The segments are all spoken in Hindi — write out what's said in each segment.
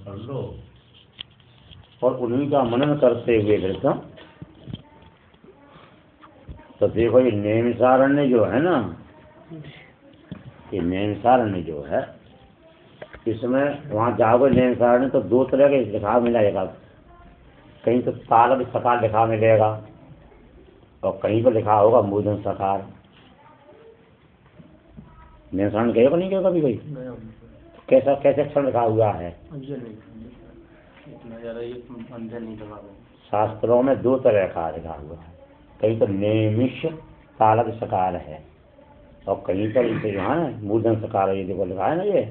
कर लो। और उन्हीं का मनन करते हुए वृद्धम, तो देखो ये नैमिषारण्य जो है ना, ये नैमिषारण्य जो है, इसमें वहाँ जाओगे नैमिषारण्य तो दो तरह के लिखा मिलेगा। कहीं तो तालव्य सकार लिखा मिलेगा और कहीं पर लिखा होगा मूर्धन सकार। नैमिषारण्य गए को नहीं गए कभी कोई? कैसा कैसे अक्षर लिखा हुआ है? शास्त्रों में दो तरह का लिखा हुआ है। कहीं तो नैमिष तालव्य सकार है और कहीं पर इसे जो है ना मूर्धन सकार है। ये देखो लिखा है ना ये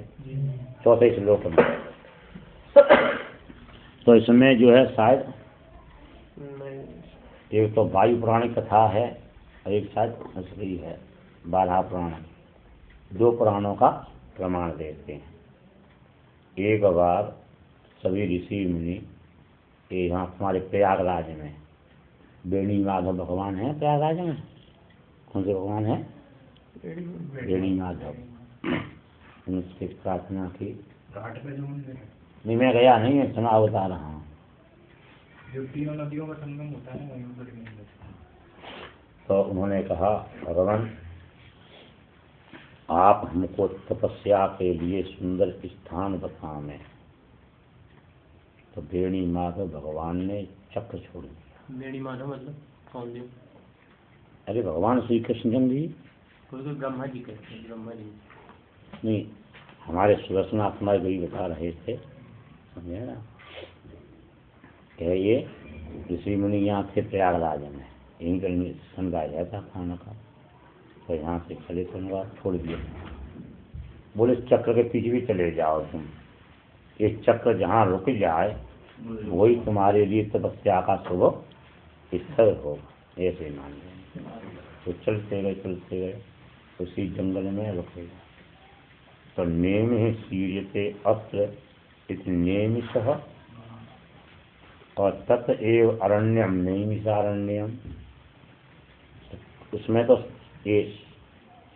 चौथे श्लोक में। तो इसमें जो है शायद एक तो वायु पुराण कथा है और एक शायद असली है बारह पुराण। दो पुराणों का प्रमाण देते हैं। एक बार सभी ऋषि मुनि यहाँ हमारे प्रयागराज में वेणी माधव भगवान है। प्रयागराज में कौन से भगवान है? वेणी माधव। उनसे प्रार्थना की। नहीं मैं गया नहीं है, सुना बता रहा हूँ। जो तीनों नदियों का संगम होता है वहीं पर। तो उन्होंने कहा भगवान आप हमको तपस्या के लिए सुंदर स्थान बताएं। तो वेणी माधव भगवान ने चक्र छोड़ दिया। वेणी माधव मतलब कौन जी? अरे भगवान श्री कृष्ण जी। तो ब्रह्मा जी कहते हैं। ब्रह्मा जी नहीं, हमारे सुदर्शनाथ कुमार जी बता रहे थे, समझे ना? ये ऋषि मुनि यहाँ थे प्रयागराज में, यहीं पर संगा गया था खाना का। तो यहाँ से खड़े संगा छोड़ दिया। बोले चक्र के पीछे भी चले जाओ तुम, ये चक्र जहाँ रुक जाए वही तुम्हारे लिए तपस्या का शुभ स्थल हो, ऐसे मान लें। तो चलते गए उसी जंगल में रुके। तो नेम ही सीर्यते अत्र इति नेमिषः और तत् एव अरण्यम नैमिषारण्यम। उसमें तो ये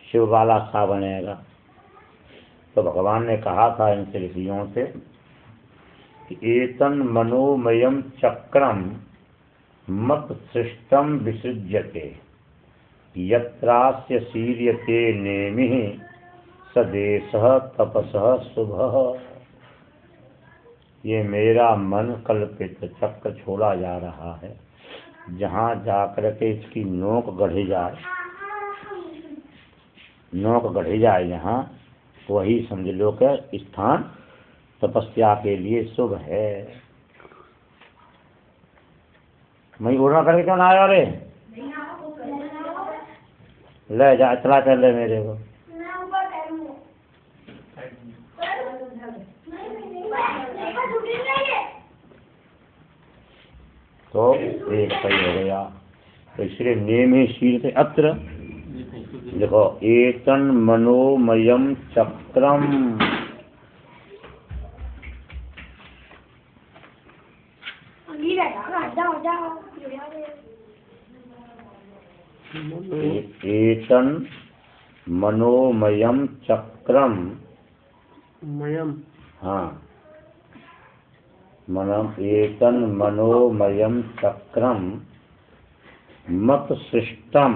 शिव वाला सा बनेगा। तो भगवान ने कहा था इन ऋषियों से कि एतन मनोमयम चक्रम मत सृष्टम विसृज्यते यत्रास्य सीर्यते नेमिः सदेशः तपसः शुभः। ये मेरा मन कल्पित चक्र छोड़ा जा रहा है, जहाँ जाकर के इसकी नोक गढ़ी जाए जहाँ, वही समझ लो कि स्थान तपस्या के लिए शुभ है। मैं उड़ना करके क्यों ना आया? रे ले जा, चला कर ले मेरे को। तो एक सही हो गया। तो इसलिए नेम ही शीर से अत्र देखो एतन मनोमयम चक्रम। एतन मनोमयम चक्रम। मयम, हाँ मनम एतन मनोमयम चक्रम मत सृष्टम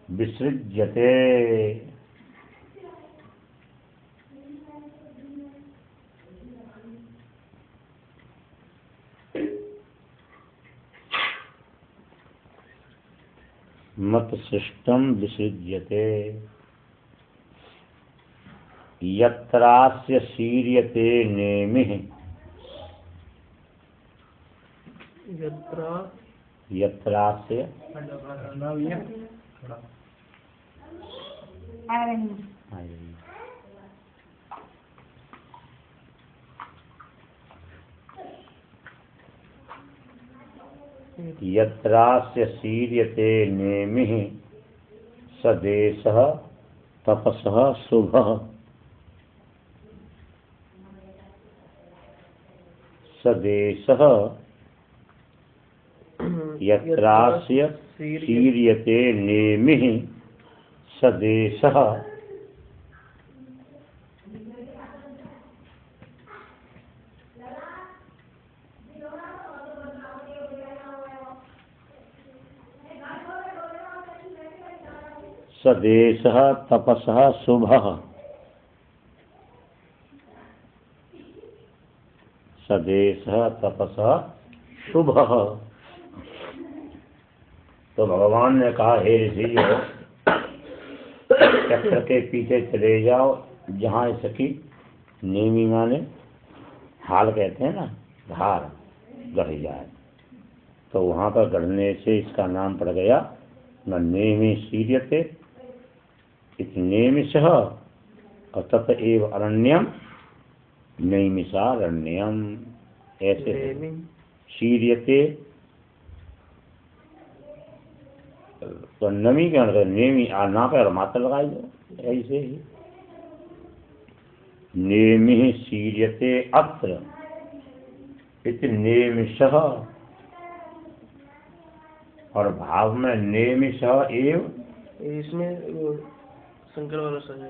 विसृज्यते। मत सृष्टम विसृज्यते यत्रास्य सीर्यते नेमिः। यत्रास्य यत्रास्य सीर्यते नेमिः सदेशः तपसः शुभः। सदेशः यत्रास्य सीर्यते नेमिः सदेशः सदेशः तपसः शुभः। सदेशः तपसः शुभः। तो भगवान ने कहा, हे ऋषियों, चक्र के पीछे चले जाओ जहाँ इसकी नेमी माने हाल कहते हैं ना, धार गढ़ जाए। तो वहाँ पर गढ़ने से इसका नाम पड़ गया न नेमि शीर्यते इति नेमिषः और तत एव अरण्यम नैमिषारण्यम। ऐसे शीर्यते तो नमी के अंदर नेमी ना पर मात्र लगाई दो। ऐसे ही नेमि शीर्यते अत्र इति नेमिषः, और भाव में नेमिषः एव, इसमें वो शंकर वाला सज है।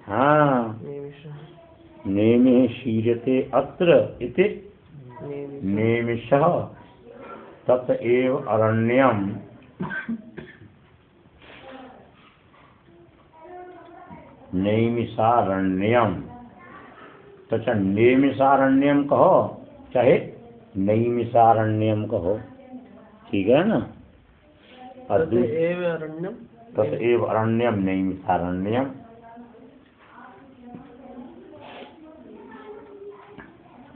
हाँ, नेमि शीर्यते अत्र इति नेमिषः तत एव अरण्यम नैमिषारण्यम। तो चाहे नेमिषारण्यम कहो चाहे नैमिषारण्यम कहो, ठीक है ना। और तत एव अरण्यम नैमिषारण्यम।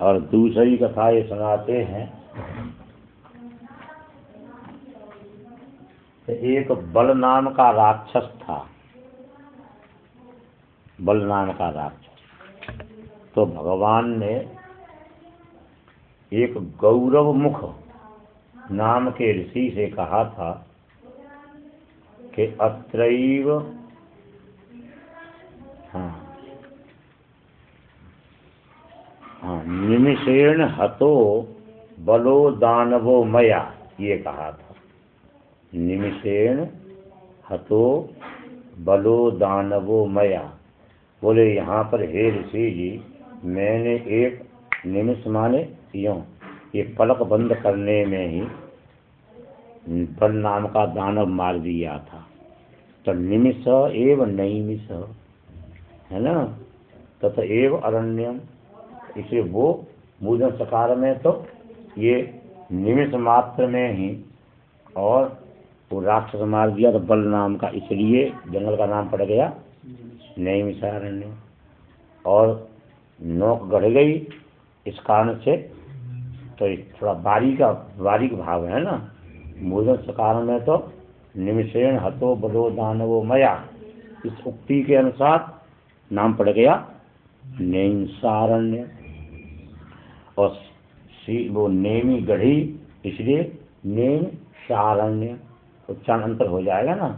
और दूसरी कथा ये सुनाते हैं, एक बल नाम का राक्षस था। बल नाम का राक्षस। तो भगवान ने एक गौरव मुख नाम के ऋषि से कहा था कि अत्रैव, निमिषेण हतो बलो दानवो मया, ये कहा था। निमिषेण हतो बलो दानवो मया। बोले यहाँ पर हे ऋषि जी, मैंने एक निमिष माने यों, ये पलक बंद करने में ही बल नाम का दानव मार दिया था। तो निमिष एव नैमिष है ना, तथा एव अरण्यम। इसे वो मूर्धन सकार में तो ये निमिष मात्र में ही, और वो राक्षस मार दिया तो बल नाम का, इसलिए जंगल का नाम पड़ गया नैमिषारण्य। और नोक गढ़ गई इस कारण से, तो थोड़ा बारीक भाव है ना। मूर्धन सकार में तो निमिषेण हतो बलो दानवो मया, इस उक्ति के अनुसार नाम पड़ गया नैमिषारण्य। और वो नेमी गढ़ी, इसलिए नैमिषारण्य। उच्चारण अंतर हो जाएगा ना,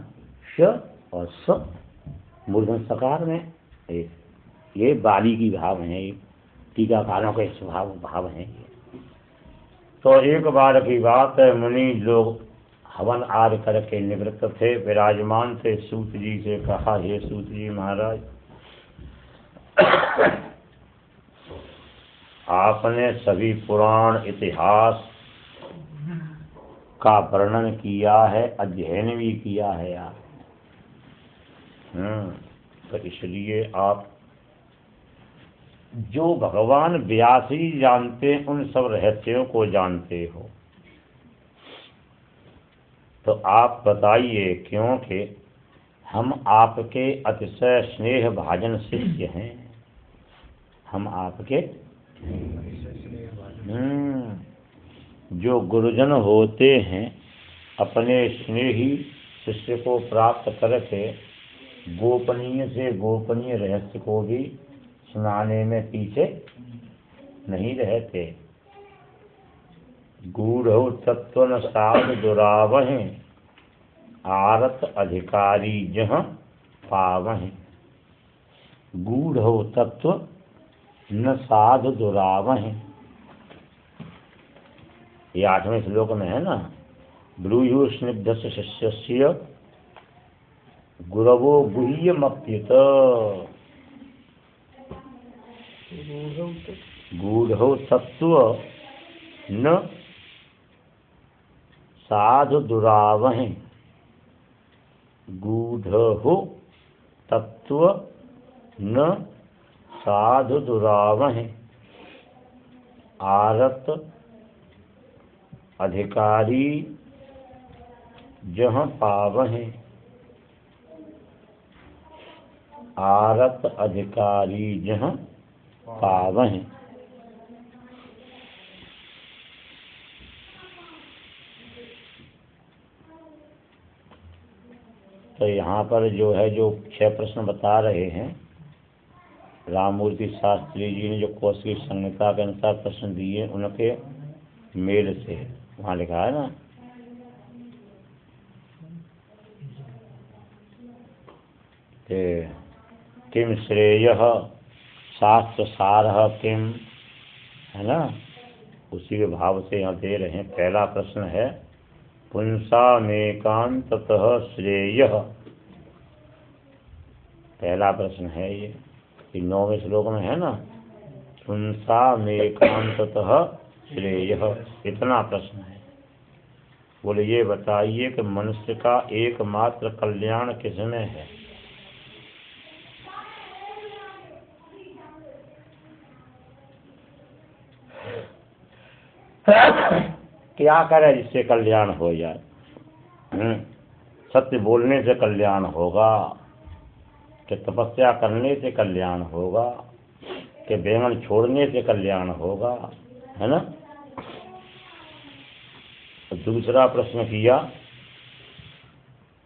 श और स मूर्धन सकार में। ये बारीकी भाव हैं, ये टीकाकारों के स्वभाव भाव हैं। तो एक बार की बात है, मुनि लोग हवन आदि करके निवृत्त थे, विराजमान थे। सूत जी से कहा, हे सूत जी महाराज, आपने सभी पुराण इतिहास का वर्णन किया है, अध्ययन भी किया है आप। तो इसलिए आप जो भगवान व्यास ही जानते हैं, उन सब रहस्यों को जानते हो। तो आप बताइए, क्योंकि हम आपके अतिशय स्नेह भाजन शिष्य हैं। हम आपके जो गुरुजन होते हैं, अपने स्नेही शिष्य को प्राप्त करके गोपनीय से गोपनीय रहस्य को भी सुनाने में पीछे नहीं रहते। गूढ़ तत्व न साध दुरावह, आरत अधिकारी जहाँ पावह। गूढ़ तत्व न साध दुरावह, ये 8वें श्लोक में है ना। ब्रूयु स्निग्धस्य शिष्यस्य गुरवो गुह्यमप्युत। गूढ़ तत्व न साधु दुरावह, गूढ़हु तत्व न साधु दुरावह आरत अधिकारी जहाँ पावह आरत अधिकारी जहाँ पावह। तो यहाँ पर जो है जो 6 प्रश्न बता रहे हैं राममूर्ति शास्त्री जी ने जो कौशिकी संहिता के अनुसार प्रश्न दिए उनके मेल से वहाँ लिखा है ना। किम श्रेय शास्त्र सारः किम, है ना, उसी के भाव से यहाँ दे रहे हैं। पहला प्रश्न है पुंसामेकांततः श्रेयः, पहला प्रश्न है ये 9वें श्लोक में है ना, पुंसामेकांततः श्रेयः, इतना प्रश्न है। बोले ये बताइए कि मनुष्य का एकमात्र कल्याण किसमें है। क्या करे जिससे कल्याण हो जाए। सत्य बोलने से कल्याण होगा, कि तपस्या करने से कल्याण होगा, कि बेमन छोड़ने से कल्याण होगा, है ना। दूसरा प्रश्न किया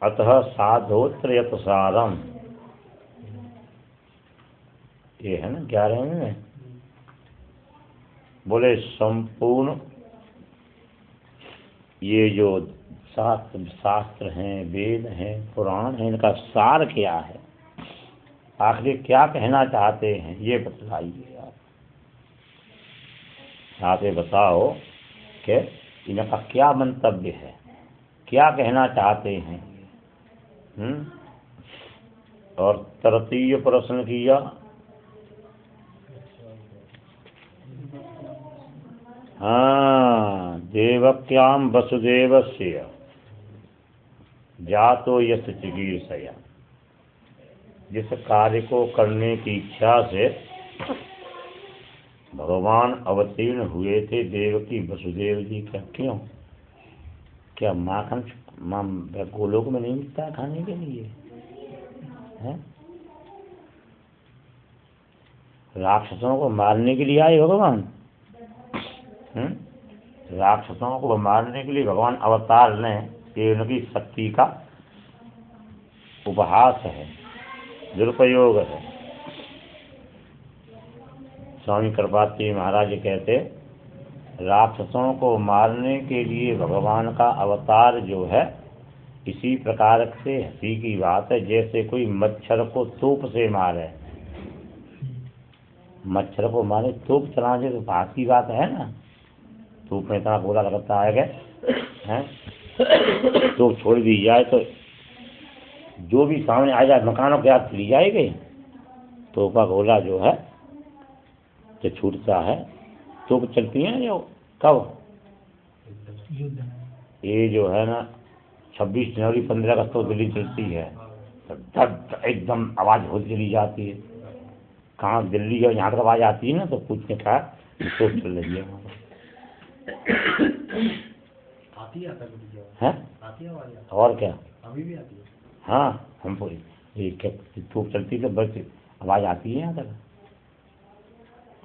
अतः साधोत्र यत सारम, ये है ना 11वें में। बोले संपूर्ण ये जो शास्त्र हैं, वेद हैं, पुराण हैं, इनका सार क्या है, आखिर क्या कहना चाहते हैं ये बतलाइए आप। आप ये बताओ कि इनका क्या मंतव्य है, क्या कहना चाहते हैं। और तृतीय प्रश्न किया हाँ, देवक्याम वसुदेवस्य जातो यश चिकीर्षया, जिस कार्य को करने की इच्छा से भगवान अवतीर्ण हुए थे देवकी वसुदेव जी का, क्यों, क्या माखन गोलोक में नहीं मिलता खाने के लिए है? राक्षसों को मारने के लिए आए भगवान। राक्षसों को मारने के लिए भगवान अवतार ने, ये उनकी शक्ति का उपहास है, दुरुपयोग है। स्वामी कृपाती महाराज कहते राक्षसों को मारने के लिए भगवान का अवतार जो है इसी प्रकार से हंसी की बात है जैसे कोई मच्छर को तोप से मारे। मच्छर को मारे तोप चलाने से तो हंसी बात है ना, धूप में इतना गोला लगता है तो छोड़ दी जाए तो जो भी सामने आ जाए मकानों के हाथ चली जाएगी। तोप का गोला जो है जो छूटता है, तोप चलती है जो कब, ये जो है ना 26 जनवरी 15 अगस्त को दिल्ली चलती है तो एकदम आवाज़ होती चली जाती है। कहाँ दिल्ली है यहाँ तक आवाज़ आती है ना तो पूछने का तोप चल रही है और क्या अभी भी आती है। हाँ हमको धूप चलती है तो बस आवाज़ आती है यहाँ तक।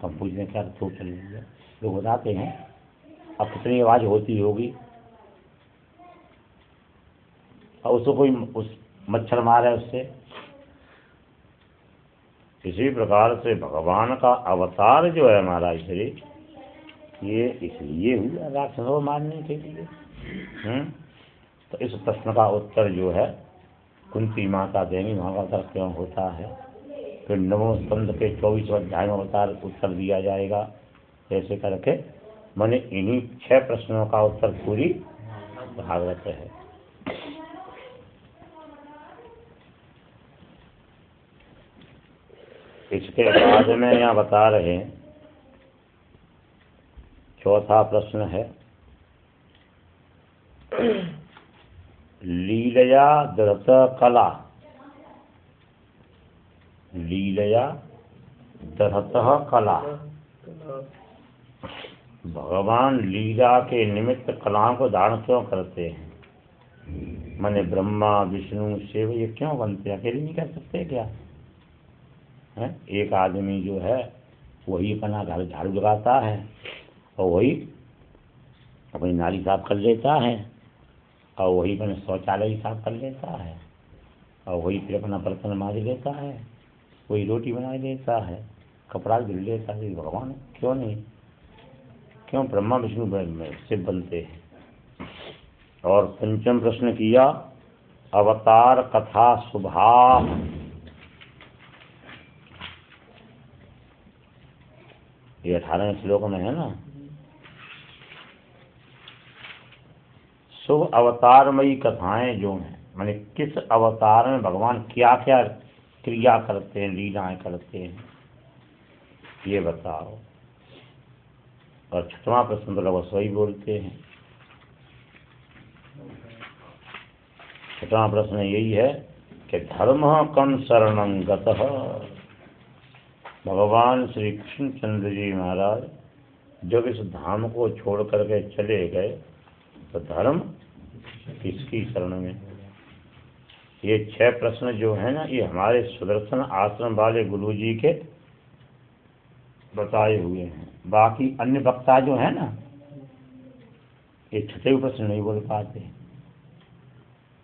हम पूछने क्या धूप चल रही है, लोग बताते हैं अब कितनी आवाज़ होती होगी। और उसको कोई उस मच्छर मारे उससे। इसी प्रकार से भगवान का अवतार जो है हमारा शरीर ये इसलिए हुआ राक्षसों को मारने के लिए। तो इस प्रश्न का उत्तर जो है कुंती माता देवी महाभारत क्यों होता है, फिर नवम स्कंद के 24 अध्याय में उत्तर दिया जाएगा। ऐसे करके मैंने इन्हीं 6 प्रश्नों का उत्तर पूरी भागवत है। इसके बाद में यहाँ बता रहे हैं चौथा प्रश्न है लीलया दृत कला, लीलया दृत कला। भगवान लीला के निमित्त कलाओं को धारण क्यों करते हैं? माने ब्रह्मा विष्णु शिव ये क्यों बनते हैं? अकेले नहीं कर सकते क्या है? एक आदमी जो है वही अपना घर झाड़ू लगाता है और वही अपनी नाली साफ कर लेता है और वही अपने शौचालय साफ कर लेता है और वही फिर अपना बर्तन मांज लेता है, वही रोटी बना लेता है, कपड़ा धुल लेता है। भगवान क्यों नहीं? क्यों ब्रह्मा विष्णु शिव बनते हैं? और पंचम प्रश्न किया अवतार कथा शुभा। ये 18वें श्लोक में है ना। शुभ अवतारमयी कथाएं जो हैं, माने किस अवतार में भगवान क्या क्या क्रिया करते हैं, लीलाएं करते हैं, ये बताओ। और 6वां प्रश्न तो लगभग वही बोलते हैं। 6वां प्रश्न यही है कि धर्म कम शरणं गतः। भगवान श्री कृष्णचंद्र जी महाराज जब इस धाम को छोड़ करके चले गए तो धर्म किसकी शरण में? ये 6 प्रश्न जो है ना, ये हमारे सुदर्शन आश्रम वाले गुरु जी के बताए हुए हैं। बाकी अन्य वक्ता जो है ना, ये 6 प्रश्न नहीं बोल पाते।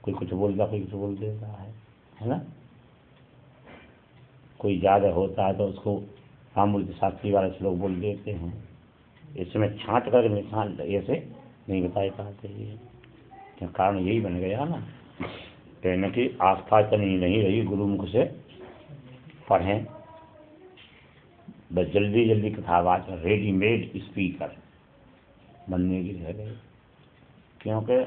कोई कुछ बोलता, कोई कुछ बोल देता है ना। कोई ज़्यादा होता है तो उसको सामूर्ति शास्त्री वाले श्लोक बोल देते हैं। इसमें छांट करके निशान ऐसे नहीं बताए पाते। ये कारण यही बन गया ना, कहने की आस्था चली नहीं रही, गुरुमुख से पढ़ें। बस जल्दी जल्दी कथावाच रेडीमेड स्पीकर बनने की रह गई। क्योंकि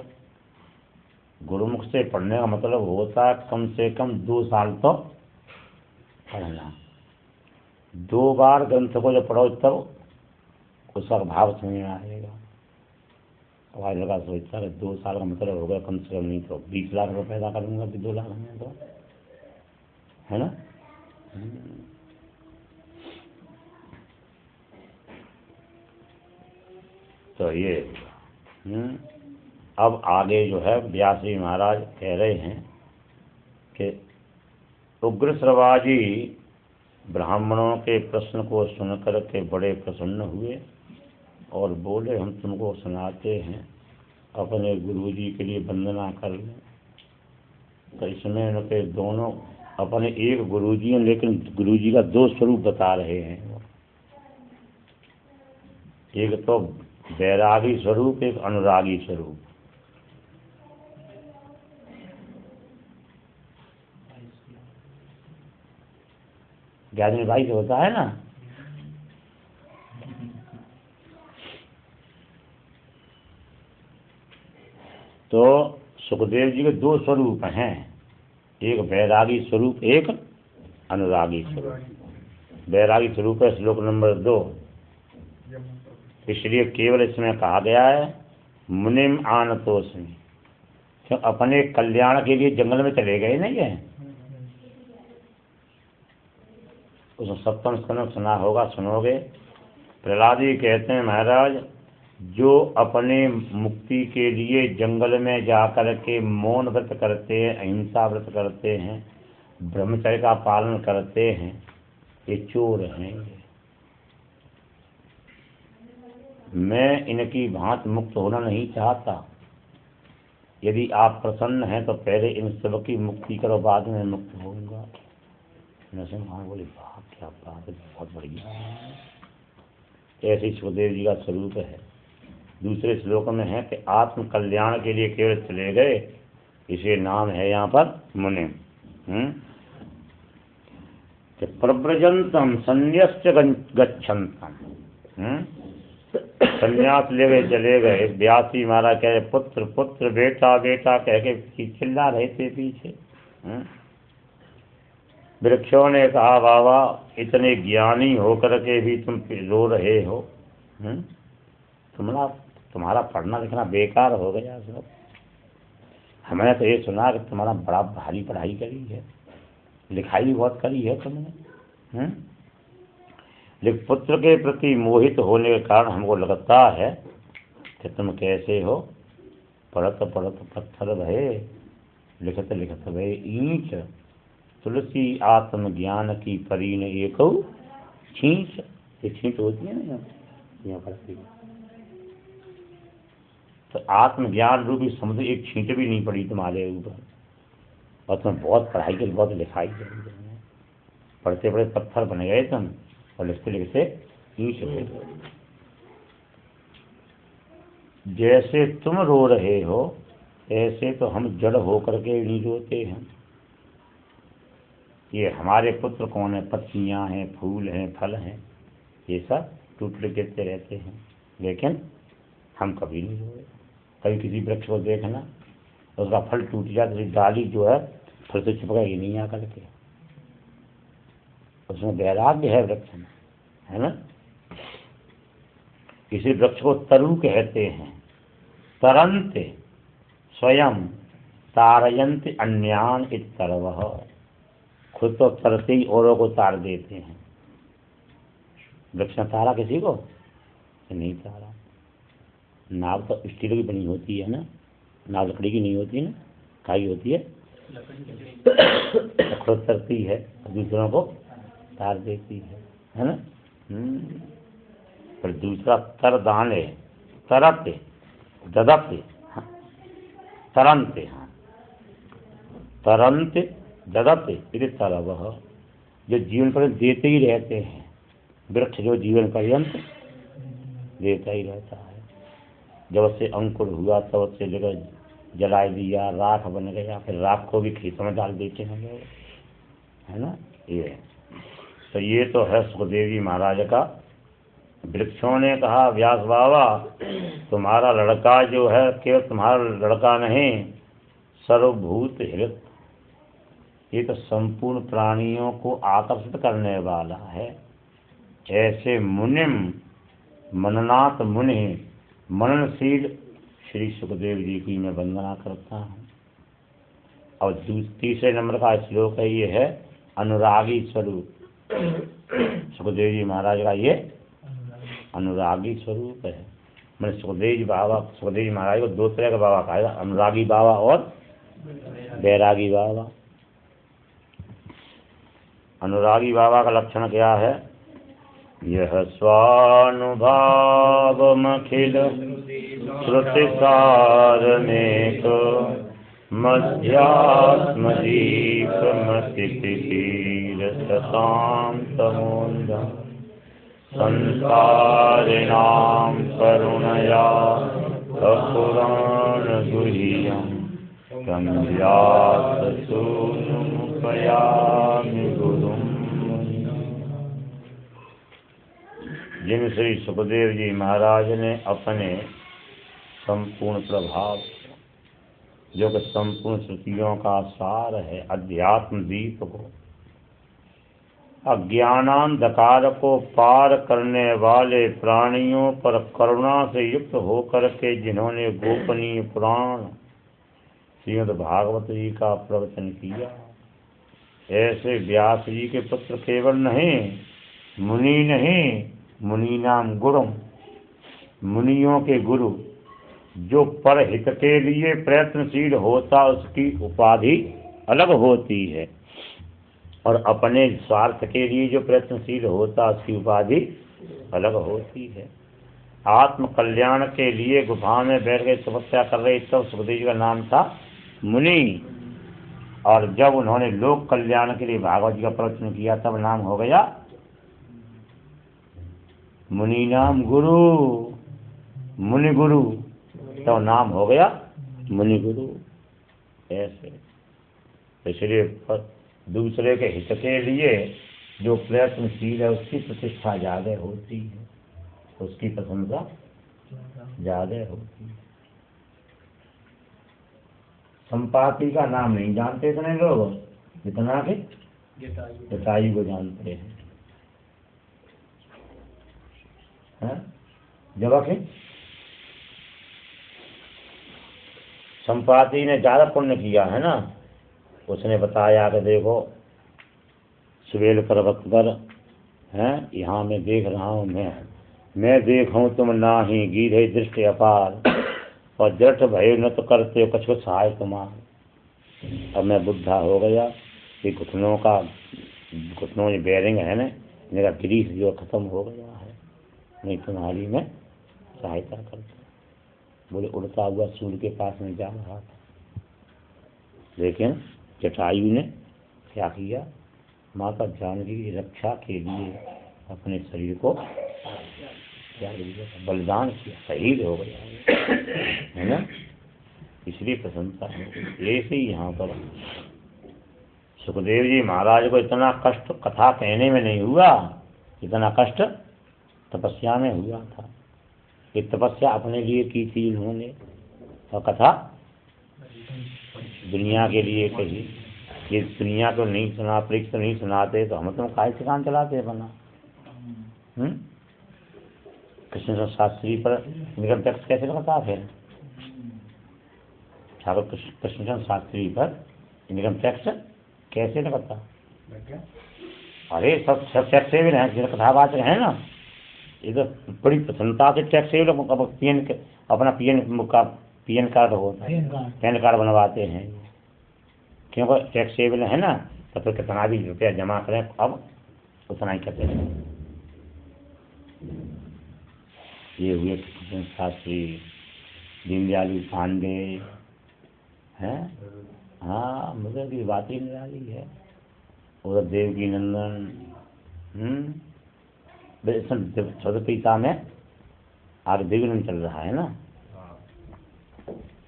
गुरुमुख से पढ़ने का मतलब होता है कम से कम 2 साल तो पढ़ना। 2 बार ग्रंथ को जब पढ़ो तब उसका भाव समझ में आएगा। आज लगा सोचता है 2 साल का मतलब होगा कम से कम नहीं तो 20 लाख रुपये पैदा करूँगा 2 लाख में तो, है ना। तो ये अब आगे जो है व्यास जी महाराज कह रहे हैं कि उग्रश्रवा जी ब्राह्मणों के प्रश्न को सुनकर के बड़े प्रसन्न हुए और बोले हम तुमको सुनाते हैं, अपने गुरु जी के लिए वंदना कर लें। तो इसमें उनके दोनों अपने एक गुरु जी हैं, लेकिन गुरु जी का 2 स्वरूप बता रहे हैं। एक तो वैरागी स्वरूप, एक अनुरागी स्वरूप। ज्ञानी भाई से होता है ना। तो सुखदेव जी के 2 स्वरूप हैं, एक वैरागी स्वरूप, एक अनुरागी स्वरूप। वैरागी स्वरूप है श्लोक नंबर 2। इसलिए केवल इसमें कहा गया है मुनिम आनतोस्मि, क्यों अपने कल्याण के लिए जंगल में चले गए नहीं है। उसमें 7वें स्कंद सुना होगा, सुनोगे। प्रहलाद जी कहते हैं महाराज जो अपने मुक्ति के लिए जंगल में जाकर के मौन व्रत करते हैं, अहिंसा व्रत करते हैं, ब्रह्मचर्य का पालन करते हैं, ये चोर हैं। मैं इनकी भांति मुक्त होना नहीं चाहता। यदि आप प्रसन्न हैं तो पहले इन सब की मुक्ति करो, बाद में मुक्त होऊंगा। नरसिंह भगवान बोले वाह क्या बात है, बहुत बढ़िया है। ऐसे सुखदेव जी का स्वरूप है। दूसरे श्लोक में है कि आत्म कल्याण के लिए केवल चले गए, इसे नाम है यहाँ पर मुनि। कि प्रव्रजंतम संन्यास्य गच्छन्तम, संन्यास ले गए चले गए। व्यासी महाराज कह रहे पुत्र पुत्र बेटा बेटा कह के चिल्ला रहे थे पीछे। वृक्षों ने कहा बाबा इतने ज्ञानी होकर के भी तुम रो रहे हो, तुम्हारा पढ़ना लिखना बेकार हो गया सब। हमने तो ये सुना कि तुम्हारा बड़ा भारी पढ़ाई करी है, लिखाई भी बहुत करी है तुमने, लेकिन पुत्र के प्रति मोहित होने के कारण हमको लगता है कि तुम कैसे हो। पढ़त पढ़त पत्थर भये, लिखत लिखत भये ईंच, तुलसी आत्मज्ञान की परीन एक छींच। ये छींच होती है ना यहाँ पढ़ती है, तो आत्मज्ञान रूपी समुद्र एक छींट भी नहीं पड़ी तुम्हारे ऊपर, और तुम्हें बहुत पढ़ाई करी, बहुत लिखाई करी, पढ़ते पढ़ते पत्थर बन गए तुम, और लिखते लिखते ईंच हो गए। जैसे तुम रो रहे हो ऐसे तो हम जड़ होकर के नहीं रोते हैं। ये हमारे पुत्र कौन है, पत्तियां हैं, फूल हैं, फल हैं, ये सब टूट गिरते रहते हैं, लेकिन हम कभी नहीं रोए। कभी किसी वृक्ष को देखना, उसका फल टूट जाए तो डाली जो है फल से चिपकेगी नहीं आकर के, उसमें वैराग्य है वृक्ष में, है ना। इसी वृक्ष को तरु कहते हैं। तरंत स्वयं तारयंत अन्यान इतरवः, खुद तो तरते ही औरों को तार देते हैं। वृक्ष ने तारा किसी को नहीं तारा। नाव तो स्टील की बनी होती है ना, नाव लकड़ी की नहीं होती ना, काई होती है, खुद तरती है, दूसरों को तार देती है ना। पर दूसरा तरदान है, तरत ददप, तरंत, हाँ तरंत ददप इति तरवः, जो जीवन पर्यंत देते ही रहते हैं। वृक्ष जो जीवन पर्यंत देता ही रहता है, जब से अंकुर हुआ तब से लेकर जला दिया, राख बन गया, फिर राख को भी खेतों में डाल देते हैं लोग, है ना। ये तो ये तो है सुखदेव जी महाराज का। वृक्षों ने कहा व्यास बाबा तुम्हारा लड़का जो है केवल तुम्हारा लड़का नहीं, सर्वभूत हित, ये तो संपूर्ण प्राणियों को आकर्षित करने वाला है। ऐसे मुनिम मननाथ मुनि, मननशील श्री सुखदेव जी की मैं वंदना करता हूँ। और तीसरे नंबर का श्लोक है, ये है अनुरागी स्वरूप। सुखदेव जी महाराज का ये अनुरागी स्वरूप है। मैंने सुखदेव जी महाराज को दो तरह का बाबा कहा है, अनुरागी बाबा और बैरागी बाबा। अनुरागी बाबा का लक्षण क्या है? यह स्वानुभावमखिल श्रुतिसारमेक मध्यात्मदीपमतितीरशान्तमोन्दं संसारिणां करुणया पुराणगुह्यं तं व्याससूनुमुपयामि गुरुम्। जिन श्री सुखदेव जी महाराज ने अपने संपूर्ण प्रभाव, जो कि संपूर्ण श्रुतियों का सार है, अध्यात्म दीप को, अज्ञानांधकार को पार करने वाले प्राणियों पर करुणा से युक्त होकर के जिन्होंने गोपनीय पुराण श्रीमद् भागवत जी का प्रवचन किया, ऐसे व्यास जी के पुत्र केवल नहीं, मुनि नहीं, मुनि नाम गुरु, मुनियों के गुरु, जो परहित के लिए प्रयत्नशील होता उसकी उपाधि अलग होती है, और अपने स्वार्थ के लिए जो प्रयत्नशील होता उसकी उपाधि अलग होती है। आत्म कल्याण के लिए गुफा में बैठ के तपस्या कर रहे तब सुखदेव जी का नाम था मुनि, और जब उन्होंने लोक कल्याण के लिए भागवत जी का प्रवचन किया तब नाम हो गया मुनि नाम गुरु, मुनि गुरु, तो नाम हो गया मुनि गुरु। ऐसे इसलिए दूसरे के हित के लिए जो प्रयत्नशील है उसकी प्रतिष्ठा ज्यादा होती है, उसकी प्रशंसा ज्यादा होती है। संपाति का नाम नहीं जानते इतने लोग जितना कि जटायु को जानते हैं, जबकि संपाति ने ज़्यादा पुण्य किया है ना, उसने बताया कि देखो सुबेल पर्वत पर हैं, यहाँ मैं देख रहा हूँ, मैं देखूँ तुम नाही गिरे दृष्टि अपार, और जट भय न तो करते हो कछु सहाय तुम्हार। अब मैं बुढ़ा हो गया, ये घुटनों में बेरिंग है ना, मेरा ग्रीस जो खत्म हो गया है, नहीं तुम्हारी मैं सहायता करता। बोले उड़ता हुआ सूर्य के पास में जा रहा था, लेकिन जटायु ने क्या किया, माता जानकी की रक्षा के लिए अपने शरीर को त्याग दिया, बलिदान किया, शहीद हो गया है ना, इसलिए प्रशंसा है। ऐसे ही यहाँ पर सुखदेव जी महाराज को इतना कष्ट कथा कहने में नहीं हुआ, इतना कष्ट तपस्या में हुआ था। ये तपस्या अपने लिए की थी इन्होंने, और कथा दुनिया के लिए कही। ये दुनिया को नहीं सुना, परीक्षा नहीं सुनाते तो हम तो काय से काम चलाते बना। कृष्ण शास्त्री पर निगम टैक्स कैसे लगता फिर, ठाकुर कृष्ण शास्त्री पर इनकम टैक्स कैसे लगता? अरे सब टैक्स सेविल हैं, जिन कथावाचक है ना, ये तो बड़ी प्रसन्नता से टैक्स सेविल अपना पीएन कार्ड होता है, पैन कार्ड बनवाते हैं, क्योंकि टैक्स सेविल है ना, तो फिर कितना भी रुपया जमा करें अब उतना ही करते हैं। ये हुए कृष्ण शास्त्री, दीनदयाल पांडे हैं, हाँ मुझे की बात ही निराली है, उधर देवकी नंदन, पिता में आगे दिग्विजय चल रहा है ना,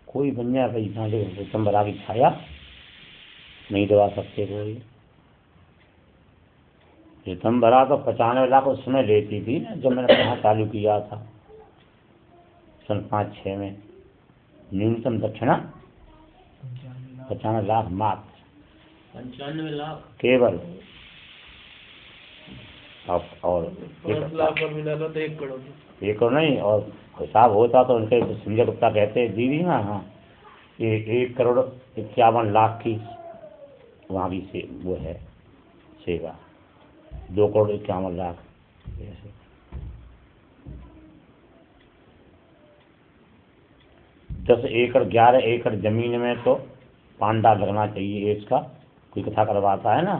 कोई बन जाए पैसा सितंबरा की छाया नहीं दबा सकते कोई। सितंबरा तो 95 लाख उस समय लेती थी ना, जब मैंने कहाँ चालू किया था सन 5-6 में, न्यूनतम दक्षिणा 95 लाख मात्र, 95 लाख केवल। और 5 लाख पर मिला था तो 1 करोड़, 1 करोड़ नहीं, और हिसाब होता तो उनके संजय गुप्ता कहते दीदी ना, हाँ ये 1,51 लाख की वहाँ की से वो है सेवा, 2,51 लाख ऐसे। दस एकड़ 11 एकड़ जमीन में तो पांडा लगना चाहिए, इसका कोई कथा करवाता है ना,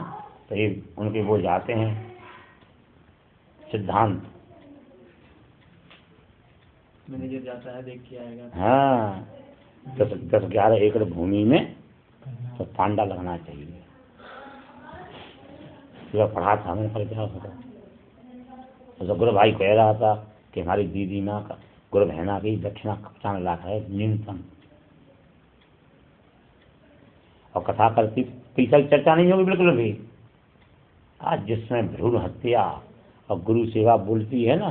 तो ये उनके वो जाते हैं सिद्धांत, मैनेजर जाता है देख के आएगा। हाँ 10-11 एकड़ भूमि में तो पांडा लगना चाहिए। तो पढ़ा था हमने, पर क्या होता, तो गुरु भाई कह रहा था कि हमारी दीदी माँ का गुरु बहना की दक्षिणा 95 लाख है न्यूनतम, और कथा करती पैसा की चर्चा नहीं होगी बिल्कुल भी। आज जिसमें भ्रूण हत्या और गुरु सेवा बोलती है ना,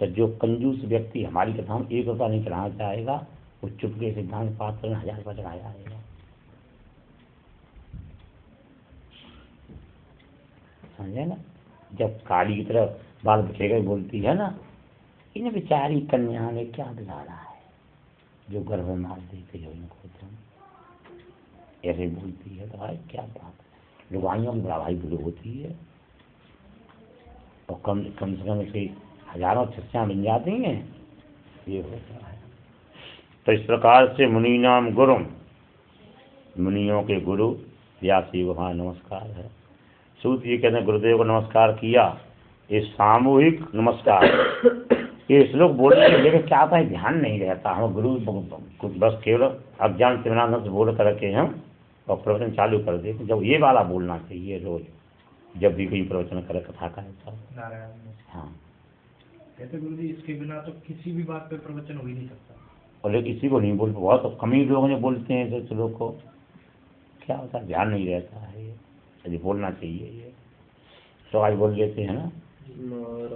तो जो कंजूस व्यक्ति हमारी कथा में 1 रुपया नहीं चढ़ाना चाहेगा, वो चुपके सिद्धांत पाठ करने 1000 रुपया चढ़ाया जाएगा। समझे ना, जब काली की तरफ बाल बचेगा बोलती है ना, इन बेचारी कन्या ने क्या बिगाड़ा है जो गर्भ मार देते हो इनको, तुम ऐसे बोलती है। तो भाई क्या बात है, लुगाइयों की बड़ा भाई बुरी होती है, और कम से कम से हजारों शिष्याँ बन जाती हैं, ये होता है। तो इस प्रकार से मुनि नाम गुरु, मुनियों के गुरु व्यास जी वहाँ नमस्कार है। सूत जी कहते हैं गुरुदेव को नमस्कार किया, ये सामूहिक नमस्कार। ये श्लोक बोलने के लेकिन क्या आता है ध्यान नहीं रहता, हम गुरु बस केवल अज्ञान तिमनानंद से बोल करके हम और प्रवचन चालू कर दे। जब ये वाला बोलना चाहिए रोज, जब भी कोई प्रवचन करे कथा का ऐसा। हाँ कहते गुरु जी इसके बिना तो किसी भी बात पे प्रवचन हो ही नहीं सकता, और लेकिन किसी को नहीं बोल, बहुत कम ही लोग जो बोलते हैं ऐसे श्लोक को, क्या होता है ध्यान नहीं रहता है, ये बोलना चाहिए। ये तो आज बोल लेते हैं ना,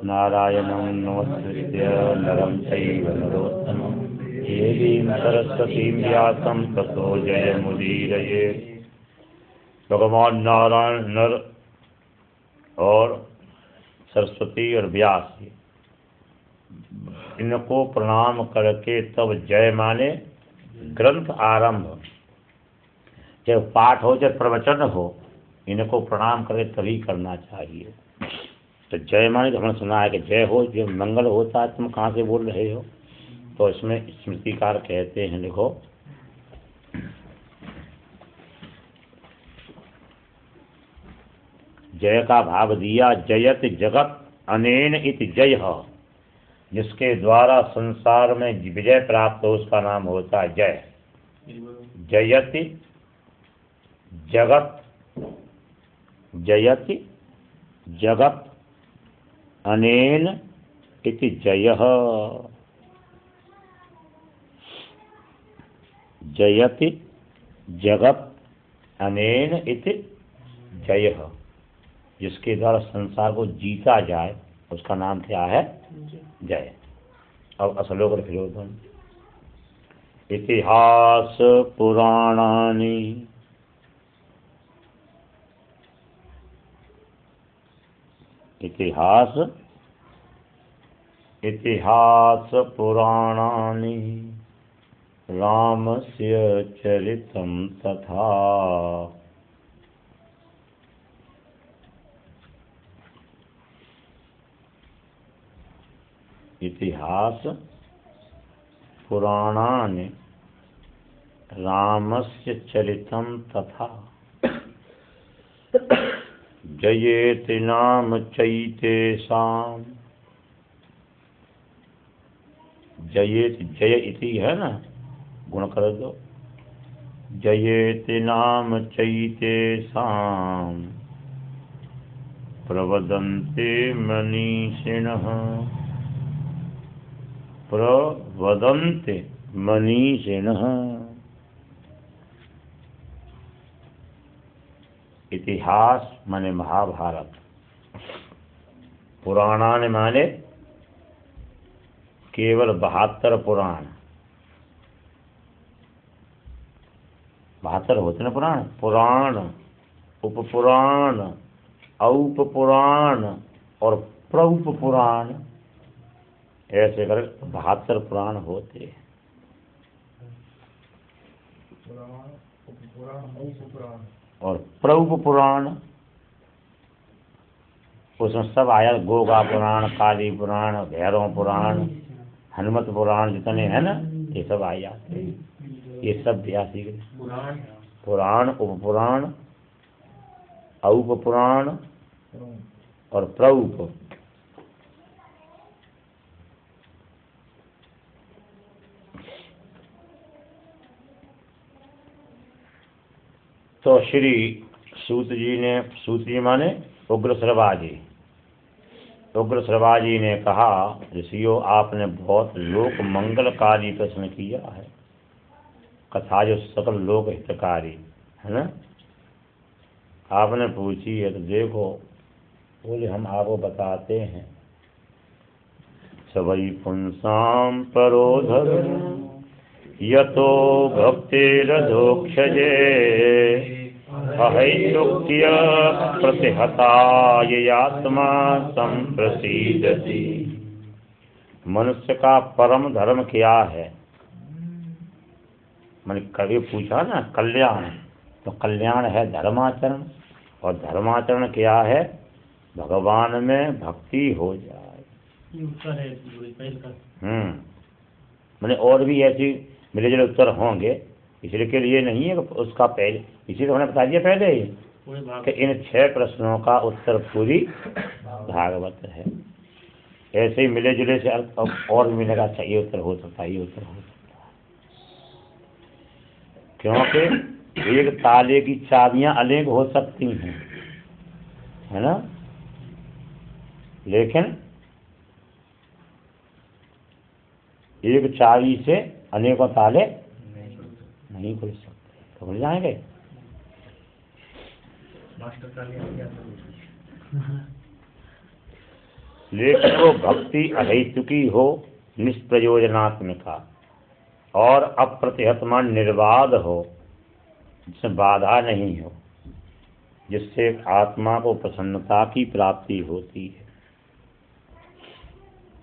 नारायणं नमस्कृत्य नरं चैव नरोत्तमं देवीं सरस्वतीं व्यासं ततो जयमुदीरयेत्। भगवान नारायण नर और सरस्वती और व्यास इनको प्रणाम करके तब जय माने, ग्रंथ आरंभ, चाहे पाठ हो चाहे प्रवचन हो, इनको प्रणाम करे तभी करना चाहिए। तो जय माने, हमने सुना है कि जय हो, जो मंगल होता है, तुम कहाँ से बोल रहे हो? तो इसमें स्मृतिकार कहते हैं, देखो जय का भाव दिया, जयत जगत अनेन इति जय, जिसके द्वारा संसार में विजय प्राप्त हो उसका नाम होता है जय। जयति जगत, जयति जगत अनेन इति जय, जयति जगत अनेन इति जय, जिसके द्वारा संसार को जीता जाए उसका नाम क्या है? जय। अब असलोक रखो तुम। इतिहास पुराणानि, इतिहास, इतिहास पुराणानि रामस्य चरितं तथा, इतिहास पुराणानि रामस्य चरितं तथा, जयेति नाम चैतेषां, जयेति, जय इति है ना, गुण कर दो, जयेति नाम चैतेषां प्रवदन्ते मनीषिणः, प्रवदन्ते मनीषिणः। इतिहास माने महाभारत, पुराणान माने केवल 72 पुराण, 72 होते ना पुराण, पुराण, उपपुराण, औपपुराण और प्रउपपुराण, ऐसे कर 72 पुराण होते हैं। और प्रउपपुराण, उसमें सब आया, गोगा पुराण, काली पुराण, भैरव पुराण, हनुमत पुराण, जितने हैं ना ये सब आ जाते हैं। ये सब व्यासी पुराण, उपपुराण, औपपुराण और प्रउप। तो श्री सूत जी ने, सूत जी माने उग्र श्रवाजी, उग्र श्रवाजी ने कहा, ऋषियों आपने बहुत लोक मंगलकारी प्रश्न किया है, कथा जो सकल लोक हितकारी है ना, आपने पूछी है, तो देखो बोले हम आपको बताते हैं। सवै पुंसाम परोधर यतो भक्तिरधोक्षजे, अहैतुक्य प्रतिहताय आत्मा संप्रसीदति। मनुष्य का परम धर्म क्या है? मैंने कभी पूछा ना कल्याण, तो कल्याण है धर्माचरण, और धर्माचरण क्या है? भगवान में भक्ति हो जाए। मैंने और भी ऐसी मिले जुले उत्तर होंगे, इसलिए के लिए नहीं है कि उसका पहले, इसी तो हमने बता दिया पहले ही कि इन 6 प्रश्नों का उत्तर पूरी भागवत है। ऐसे ही मिले जुले से और भी मिलेगा, अच्छा ये उत्तर हो सकता है, ये उत्तर हो सकता है, क्योंकि एक ताले की चाबियां अनेक हो सकती हैं, है ना, लेकिन एक चाबी से अनेकों ताले नहीं खुल सकते, तो खुल जाएंगे। लेकिन वो भक्ति अहैतुकी हो, निष्प्रयोजनात्मिका और अप्रतिहतमान निर्बाध हो, जिसमें बाधा नहीं हो, जिससे आत्मा को प्रसन्नता की प्राप्ति होती है।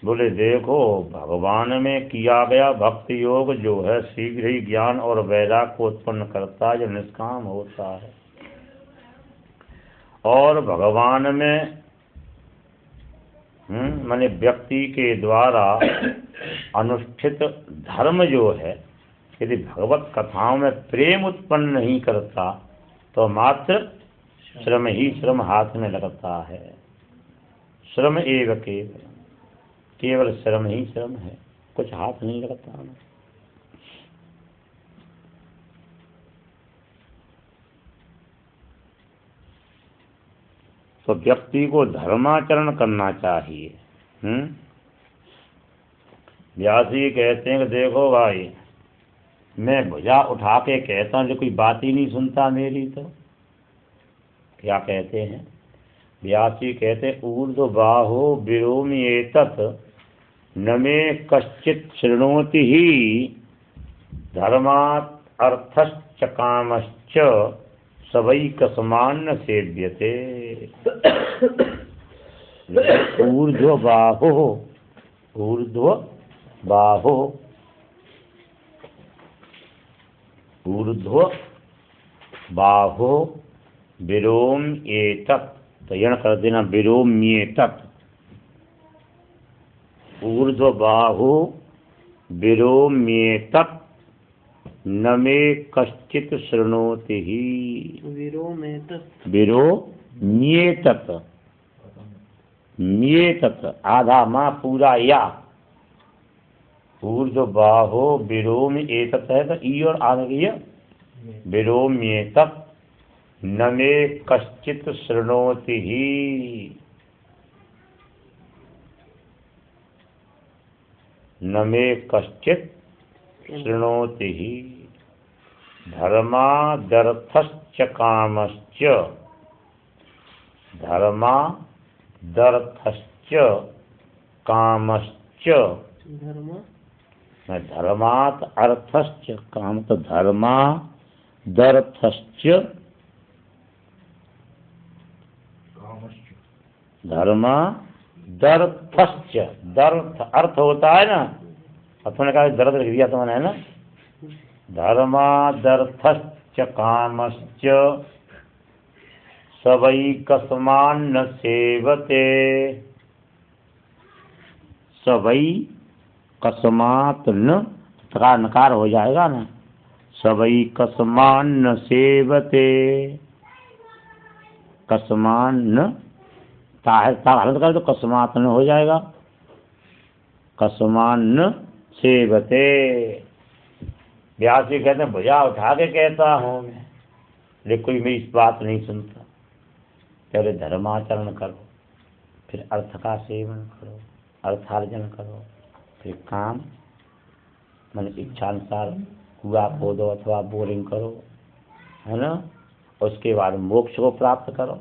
बोले देखो, भगवान में किया गया भक्ति योग जो है शीघ्र ही ज्ञान और वैराग्य को उत्पन्न करता है, जो निष्काम होता है। और भगवान में माने व्यक्ति के द्वारा अनुष्ठित धर्म जो है, यदि भगवत कथाओं में प्रेम उत्पन्न नहीं करता तो मात्र श्रम ही श्रम हाथ में लगता है। श्रम एव केवल, केवल श्रम ही श्रम है, कुछ हाथ नहीं लगता। तो व्यक्ति को धर्माचरण करना चाहिए। व्यास जी कहते हैं कि देखो भाई, मैं भुजा उठा के कहता हूँ जो कोई बात ही नहीं सुनता मेरी, तो क्या कहते हैं? व्यास जी कहते ऊर्ध्व बाहो विरोमि एतत् न मे कश्चित् शृणोति ही धर्मात् अर्थश्च कामश्च सवैकसमान्न सेव्यते। ऊर्ध्व बाहो, ऊर्ध्व बाहो, ऊर्ध्व बाहो विरोम एतत्, तो यण कर देना विरोम्येतत्। ऊर्ध्व बाहो विरोम्येतत् न मे कश्चित् शृणोति ही। विरोमेतत्, विरोम्येतत्, म्येतत् आधा माँ पूरा या। ऊर्ध्व बाहो विरोम एतत् है तो ई और आधा ये विरोम्येतत् न मे कश्चित् शृणोति ही, न मे कश्चित् शृणोति ही धर्मादर्थश्च कामश्च, धर्मादर्थश्च कामश्च, धर्मात् अर्थश्च काम, तो धर्मादर्थश्च, धर्मादर्थश्च, दर्थ अर्थ होता है ना, अपने का दर्द लिख दिया तुमने है ना। धर्मादर्थश्च कामश्च सवैकस्मान्न सेवते। सवैकस्मात् न तकार नकार हो जाएगा ना, सवैकस्मान्न सेवते। कस्मान्न ताहर हलत कर तो कस्मात् न हो जाएगा, कस्मान्न सेवते। व्यास जी कहते हैं भुजा उठा के कहता हूँ मैं, लेकिन कोई मेरी इस बात नहीं सुनता। पहले धर्माचरण करो, फिर अर्थ का सेवन करो, अर्थार्जन करो, फिर काम मन इच्छानुसार कुआ खोदो अथवा बोरिंग करो, है ना। उसके बाद मोक्ष को प्राप्त करो।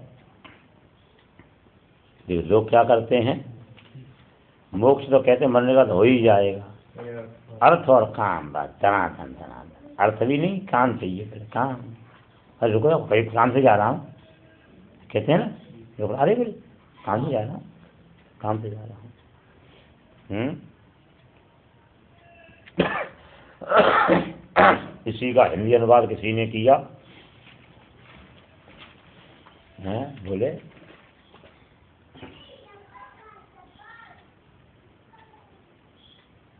लोग क्या करते हैं, मोक्ष तो कहते हैं मरने का तो हो ही जाएगा, अर्थ और काम बस धनाधन धनाधन, अर्थ भी नहीं काम चाहिए, फिर काम। अरे रुको भाई काम से जा रहा हूँ कहते हैं ना, रुको अरे भाई काम से जा रहा हूँ, काम से जा रहा हूँ। इसी का हिंदी अनुवाद किसी ने किया है, बोले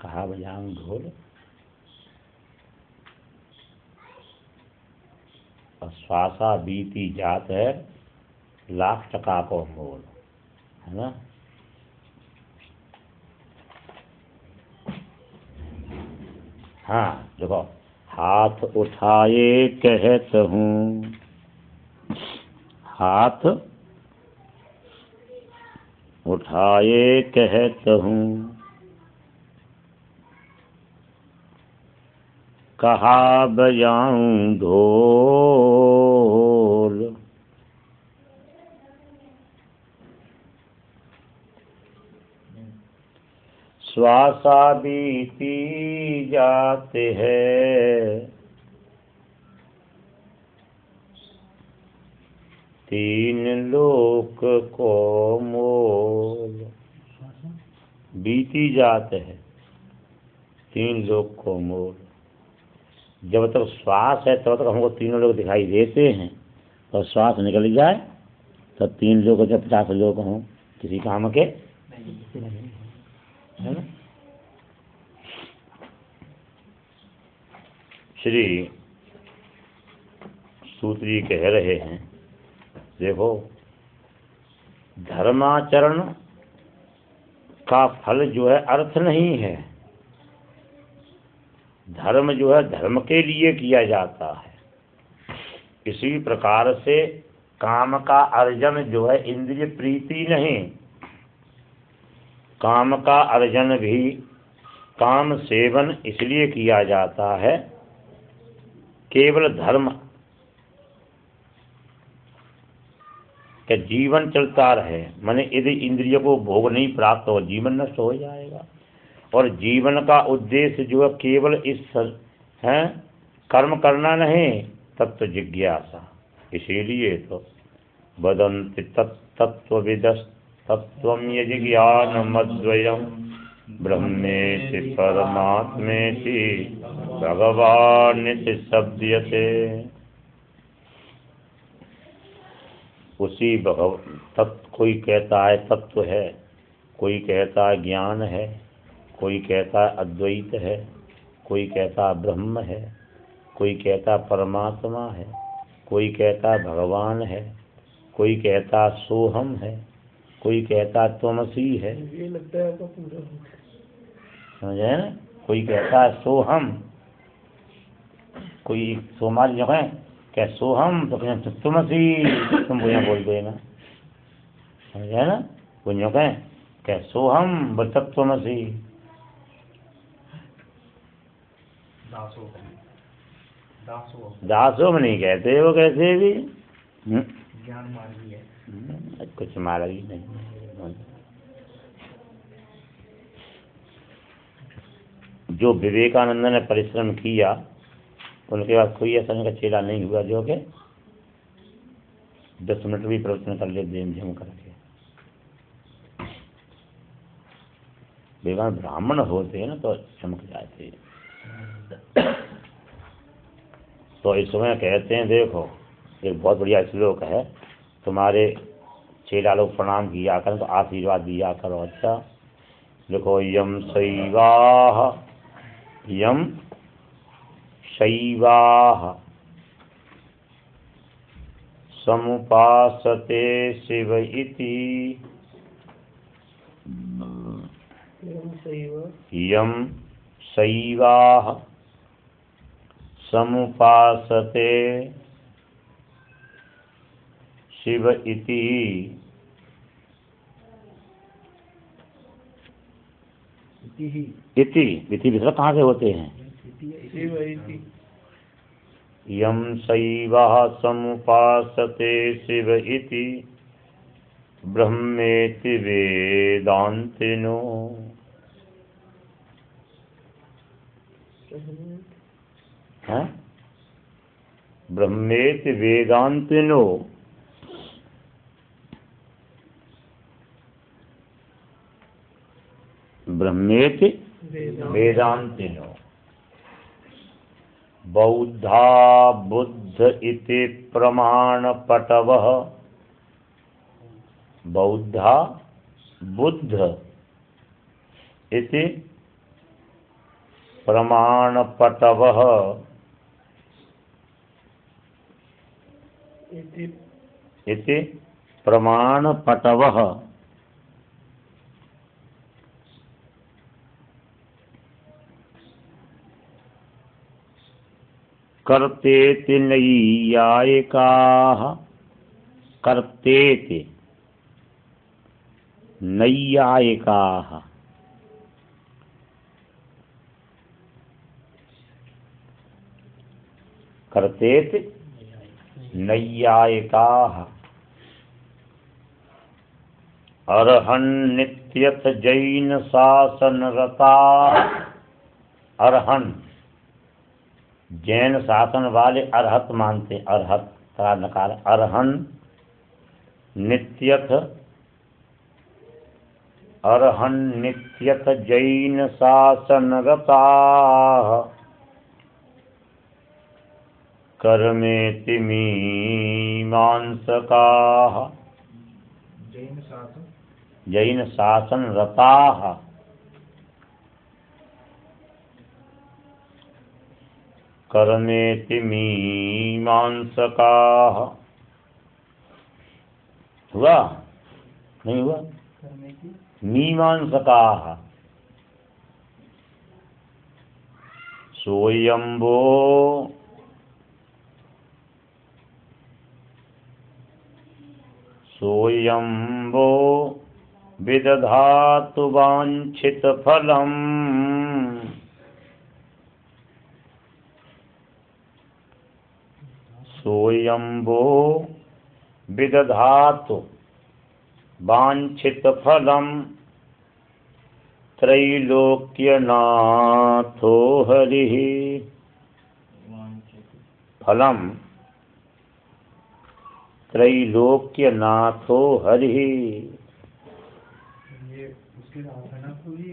कहा बजाऊं ढोल और श्वासा बीती जात है लाख टका को मोल, है ना। हाँ देखो, हाथ उठाए कहत हूँ, हाथ उठाए कहत हूँ, कहा बजाऊं ढोल। श्वासा बीती जाते हैं तीन लोक को मोल, बीती जात है तीन लोग को मोर। जब तक श्वास है तब तक हमको तीनों लोग दिखाई देते हैं, और श्वास निकल जाए तब तीन लोग जब 50 लोग हों किसी काम के है ना। श्री सूत्री कह रहे हैं, देखो धर्माचरण का फल जो है अर्थ नहीं है, धर्म जो है धर्म के लिए किया जाता है। इसी प्रकार से काम का अर्जन जो है इंद्रिय प्रीति नहीं, काम का अर्जन भी काम सेवन इसलिए किया जाता है, केवल धर्म का जीवन चलता रहे। माने यदि इंद्रिय को भोग नहीं प्राप्त हो जीवन नष्ट हो जाएगा, और जीवन का उद्देश्य जो है केवल इस है कर्म करना नहीं, तत्व जिज्ञासा। इसीलिए तो वदन्ति तत्त्वविदस् तत्त्वं यजिज्ञानमद्वयं ब्रह्मेति परमात्मेति भगवानिति शब्दयते। उसी कोई कहता है तत्व है, कोई कहता है ज्ञान है, कोई कहता है अद्वैत है, कोई कहता है ब्रह्म है, कोई कहता है परमात्मा है, कोई कहता है भगवान है, कोई कहता है सोहम है, कोई कहता है त्वमसी है। ये लगता है आपका पूरा समझे ना। कोई कहता है सोहम, कोई सोमार जो है क्या सोहम, तो कहें त्वमसी, तुम यहाँ बोल दो ना, समझे ना। कोई जो कहें क्या सोहम त्वमसी। दासों नहीं कहते वो, कैसे भी ज्ञान मार्गी है, कुछ मार्गी नहीं। जो विवेकानंद ने परिश्रम किया उनके बाद कोई ऐसा उनका चेला नहीं हुआ जो कि 10 मिनट भी प्रवचन कर ले देम झम करके। विवेकानंद ब्राह्मण होते हैं ना तो चमक जाते। तो इस समय कहते हैं, देखो एक बहुत बढ़िया श्लोक है, तुम्हारे चेला लोग प्रणाम किया करें तो आशीर्वाद दिया करो। अच्छा देखो, यम शैवाः समुपासते शिव इति। यम शैवाः समुपासते शिव इति। इति विसर्ग कहाँ से होते हैं? यम शैवः समुपासते शिव इति ब्रह्मेति वेदान्तिनो। ब्रह्मेति वेदान्तिनो। ब्रह्मेति वेदान्तिनो। बौद्धा बुद्ध इति प्रमाणपटवः। बौद्धा बुद्ध इति प्रमाणपटवः। इति प्रमाणपटवः। कर्तेति नैयायिकाः। कर्तेति नैयायिकाः। कर्तेति नैयायिकाः। अर्हन्नित्यथ जैन शासनरता। अर्हन् जैन शासन वाले अरहत मानते। अरहत का नकार अर्हन। नित्यथ अर्हन् नित्यत जैन शासनरताः कर्मेति मीमांसकाः जैन शासन रताः कर्मेति मीमांसकाः। हुआ नहीं हुआ? मीमांसकाः सोऽयंबो विदधातु वाञ्छित फलम् सोऽयंबो विदधातु वाञ्छित फलम् त्रैलोक्यनाथो हरिः फलम् त्रैलोक्यनाथो हरिः। ये उसके साथ है ना, तो ये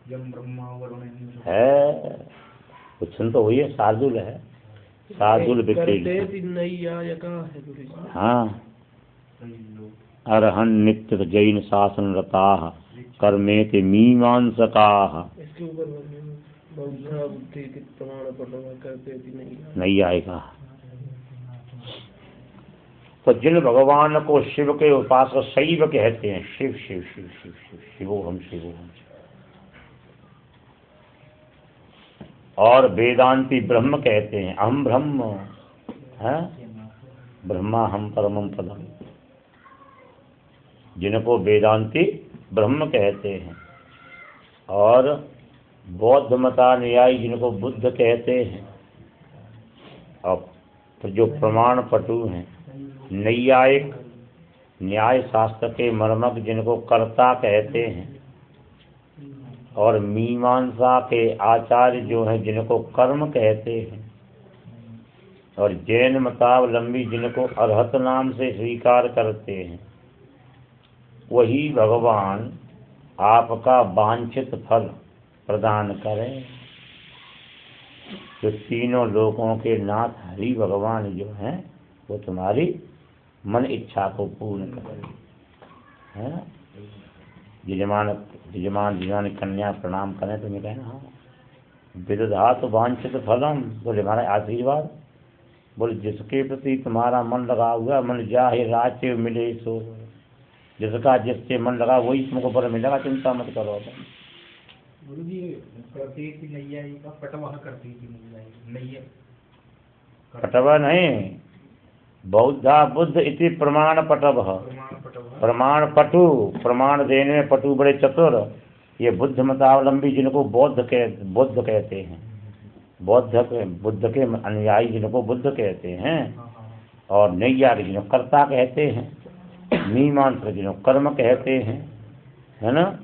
यम ब्रह्मा वरुण इंद्र है कुछ तो वही है, शार्दुल है, शार्दुल करते नैया यका है गुरु जी। हाँ अर्हन् नित्य जैन शासन रताः कर्मेति मीमांसकाः। इसके ऊपर बौद्धा बुद्धि के प्रमाण पटव करते नहीं आएगा। तो जिन भगवान को शिव के उपासक शैव कहते हैं, शिव शिव शिव शिव शिव शिवोहम शिवोहम, और वेदांती ब्रह्म कहते हैं अहम ब्रह्म है, ब्रह्मा हम परमम पदम, जिनको वेदांती ब्रह्म कहते हैं। और बौद्ध मतानुयायी जिनको बुद्ध कहते हैं। और तो जो प्रमाण पटु हैं, नैयायिक न्याय शास्त्र के मर्मज्ञ जिनको कर्ता कहते हैं, और मीमांसा के आचार्य जो हैं जिनको कर्म कहते हैं, और जैन मतावलंबी जिनको अर्हत नाम से स्वीकार करते हैं, वही भगवान आपका वांछित फल प्रदान करें। जो तीनों लोकों के नाथ हरि भगवान जो हैं, वो तुम्हारी मन इच्छा को पूर्ण करें। यजमान कन्या प्रणाम करें तो मैं कहना हाँ विदधातु वांछित फलम, बोले हमारा आशीर्वाद, बोले जिसके प्रति तुम्हारा मन लगा हुआ, मन जाहे राचे मिले सो, जिसका जिससे मन लगा वही तुमको पर मिलेगा, चिंता मत करो। गुरु जी करते की नैया का पटवाह करते की नैया पटवा नहीं, बौद्धा बुद्ध इति प्रमाण पटव, प्रमाण पटु, प्रमाण देने में पटु बड़े चतुर। ये बुद्ध मतावलंबी जिनको बुद्ध कहते हैं, बुद्ध के अनुयायी जिनको बुद्ध कहते हैं, और नैया के जिनको कर्ता कहते हैं, मीमांसा जिनको कर्म कहते हैं, है ना।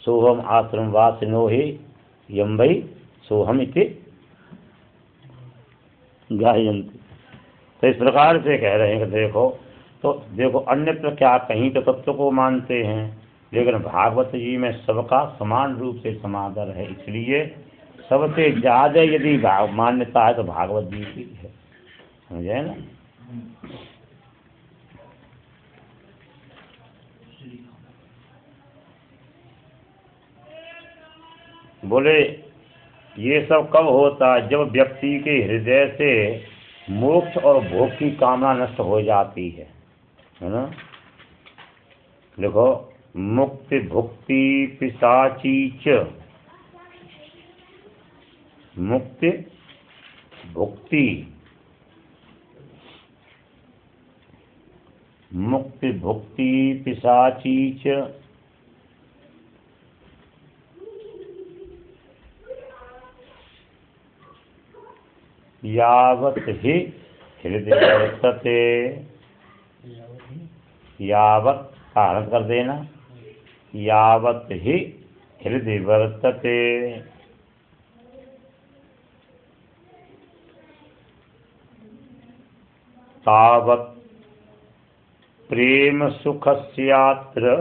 सोहम आश्रम वासिनो ही यम वै सोहम इति गायन्ति। तो इस प्रकार से कह रहे हैं कि देखो अन्यत्र क्या कहीं तो तत्व को मानते हैं, लेकिन भागवत जी में सबका समान रूप से समादर है, इसलिए सबसे ज्यादा यदि मान्यता है तो भागवत जी की है, समझे ना। बोले ये सब कब होता है? जब व्यक्ति के हृदय से मोक्ष और भोग की कामना नष्ट हो जाती है ना। देखो मुक्ति भुक्ति पिशाची च, मुक्ति भुक्ति पिशाची च यावत ही हृदय वर्तते, यावत धारण कर देना, यावत ही हृदय वर्तते, तावत प्रेम सुखस्यात्र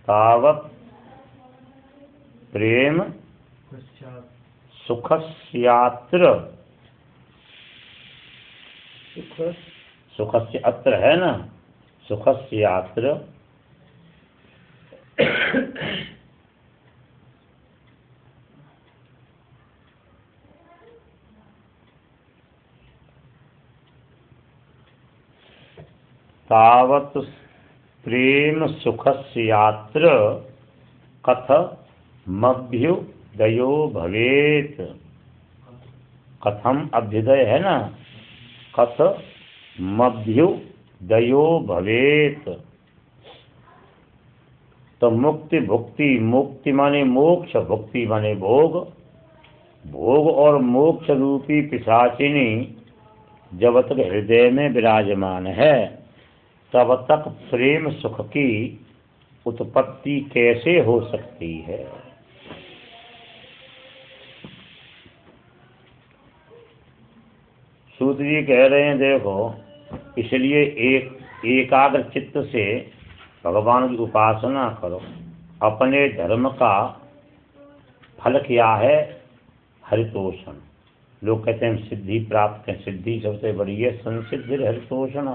तावत् प्रेम पश्चात सुखस्यात्र सुख सुखस्य अत्र है ना, सुखस्यात्र तावत् प्रेम सुखस्यात्र कथमभ्युदयो भवेत्। कथम अभ्युदय है ना, कथमभ्युदयो भवेत्। तो मुक्ति भुक्ति, मुक्ति माने मोक्ष, भुक्ति माने भोग, भोग और मोक्ष रूपी पिशाचिनी जब तक हृदय में विराजमान है तब तक प्रेम सुख की उत्पत्ति कैसे हो सकती है। सूत जी कह रहे हैं देखो, इसलिए एकाग्र चित्त से भगवान की उपासना करो। अपने धर्म का फल क्या है? हरितोषण। लोग कहते हैं सिद्धि प्राप्त है, सिद्धि सबसे बड़ी है संसिद्धि हरितोषण।